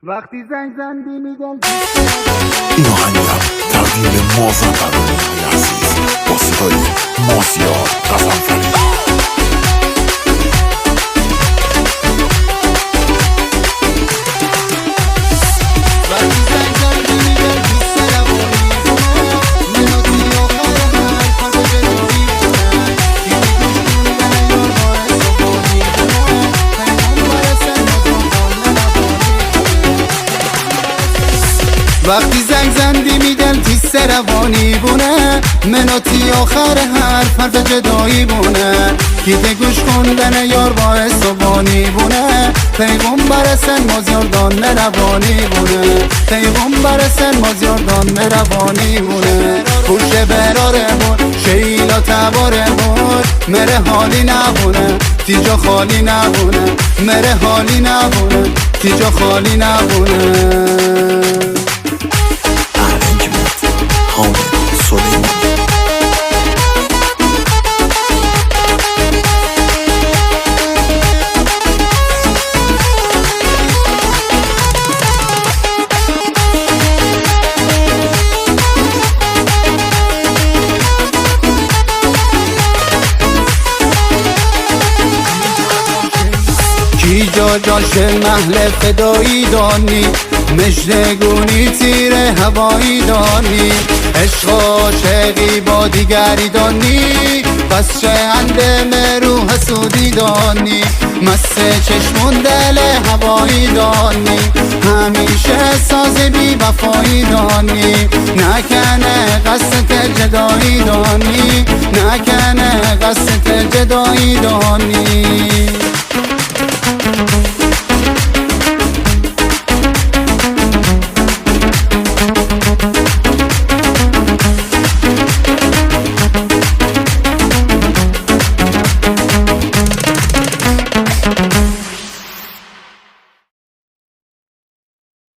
وقتی زنگ زدی میگن این آهنگم تقدیم مازن قرآنی عزیز با صدای مازیار غزنفری. وقتی زنگ زندی میدن تیس روانی بونه مناتی آخر حرف جدایی بونه کیت گوش خوندن یار باعث صبانی بونه پیغمبر سن مازیاردان روانی بونه پیغمبر سن مازیاردان روانی بونه پوش براره بون شیلا تباره بون مره حالی نبونه تیجا خالی نبونه مره حالی نبونه تیجا خالی نبونه. جا جاش محل فدایی دانی مجدگونی تیر هوایی دانی عشق عاشقی با دیگری دانی پس چه اندم رو حسودی دانی مست چشمون دل هوایی دانی همیشه ساز بی وفایی دانی نکنه قصد جدایی دانی نکنه قصد جدایی دانی.